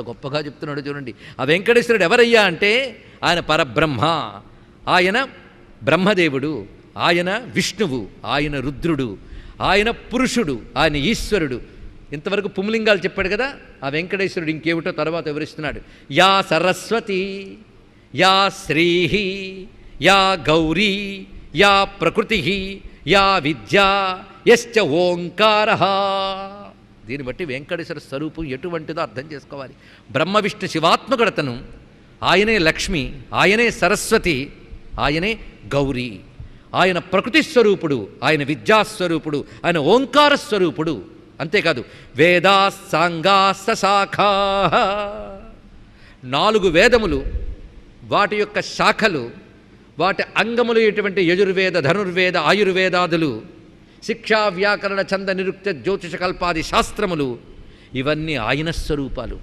గొప్పగా చెప్తున్నాడు చూడండి. ఆ వెంకటేశ్వరుడు ఎవరయ్యా అంటే ఆయన పరబ్రహ్మ, ఆయన బ్రహ్మదేవుడు, ఆయన విష్ణువు, ఆయన రుద్రుడు, ఆయన పురుషుడు, ఆయన ఈశ్వరుడు. ఇంతవరకు పుంలింగాలు చెప్పాడు కదా. ఆ వెంకటేశ్వరుడు ఇంకేమిటో తర్వాత వివరిస్తున్నాడు. యా సరస్వతి, యా శ్రీహి, యా గౌరీ, యా ప్రకృతి, యా విద్యా, యశ్చ ఓంకారః. దీన్ని బట్టి వెంకటేశ్వర స్వరూపం ఎటువంటిదో అర్థం చేసుకోవాలి. బ్రహ్మ విష్ణు శివాత్మకుడతను, ఆయనే లక్ష్మి, ఆయనే సరస్వతి, ఆయనే గౌరీ, ఆయన ప్రకృతి స్వరూపుడు, ఆయన విద్యాస్వరూపుడు, ఆయన ఓంకార స్వరూపుడు. అంతేకాదు వేదా సాంగాస్త శాఖా, 4 వేదములు, వాటి యొక్క శాఖలు, వాటి అంగములు ఎటువంటి యజుర్వేద, ధనుర్వేద, ఆయుర్వేదాదులు, శిక్షా వ్యాకరణ ఛంద నిరుక్త జ్యోతిష కల్పాది శాస్త్రములు, ఇవన్నీ ఆయన స్వరూపాలు.